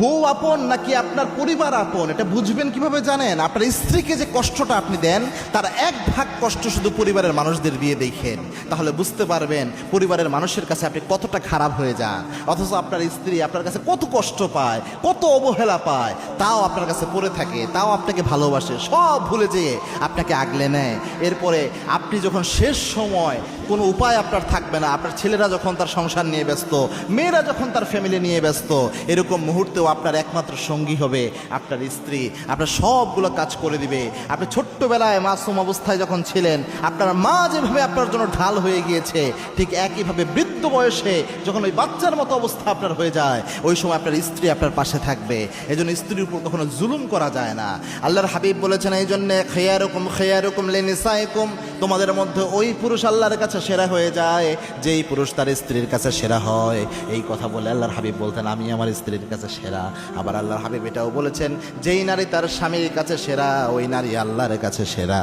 বউ আপন নাকি আপনার পরিবার আপন, এটা বুঝবেন কিভাবে জানেন? আপনার স্ত্রীকে যে কষ্টটা আপনি দেন তার 1 ভাগ কষ্ট শুধু পরিবারের মানুষদের দিয়ে দেখেন, তাহলে বুঝতে পারবেন পরিবারের মানুষের কাছে আপনি কতটা খারাপ হয়ে যান। অথচ আপনার স্ত্রী আপনার কাছে কত কষ্ট পায়, কত অবহেলা পায়, তাও আপনার কাছে পড়ে থাকে, তাও আপনাকে ভালোবাসে, সব ভুলে যেয়ে আপনাকে আগলে নেয়। এরপরে আপনি যখন শেষ সময় কোনো উপায় আপনার থাকবে না, আপনার ছেলেরা যখন তার সংসার নিয়ে ব্যস্ত, মেয়েরা যখন তার ফ্যামিলি নিয়ে ব্যস্ত, এরকম মুহূর্তেও আপনার একমাত্র সঙ্গী হবে আপনার স্ত্রী। আপনার সবগুলো কাজ করে দিবে। আপনি ছোট্টবেলায় মাসুম অবস্থায় যখন ছিলেন, আপনার মা যেভাবে আপনার জন্য ঢাল হয়ে গিয়েছে, ঠিক একইভাবে বৃদ্ধ বয়সে যখন ওই বাচ্চার মতো অবস্থা আপনার হয়ে যায়, ওই সময় আপনার স্ত্রী আপনার পাশে থাকবে। এই জন্য স্ত্রীর উপর কখনো জুলুম করা যায় না। আল্লাহর হাবিব বলেছেন এই জন্যে খেয়ারুকুম লিনিসাইকুম, তোমাদের মধ্যে ওই পুরুষ আল্লাহর কাছে সেরা হয়ে যায় যেই পুরুষ তার স্ত্রীর কাছে সেরা হয়। এই কথা বলে আল্লাহর হাবিব বলতেন আমি আমার স্ত্রীর কাছে সেরা। আবার আল্লাহর হাবিব এটাও বলেছেন যেই নারী তার স্বামীর কাছে সেরা, ওই নারী আল্লাহর কাছে সেরা।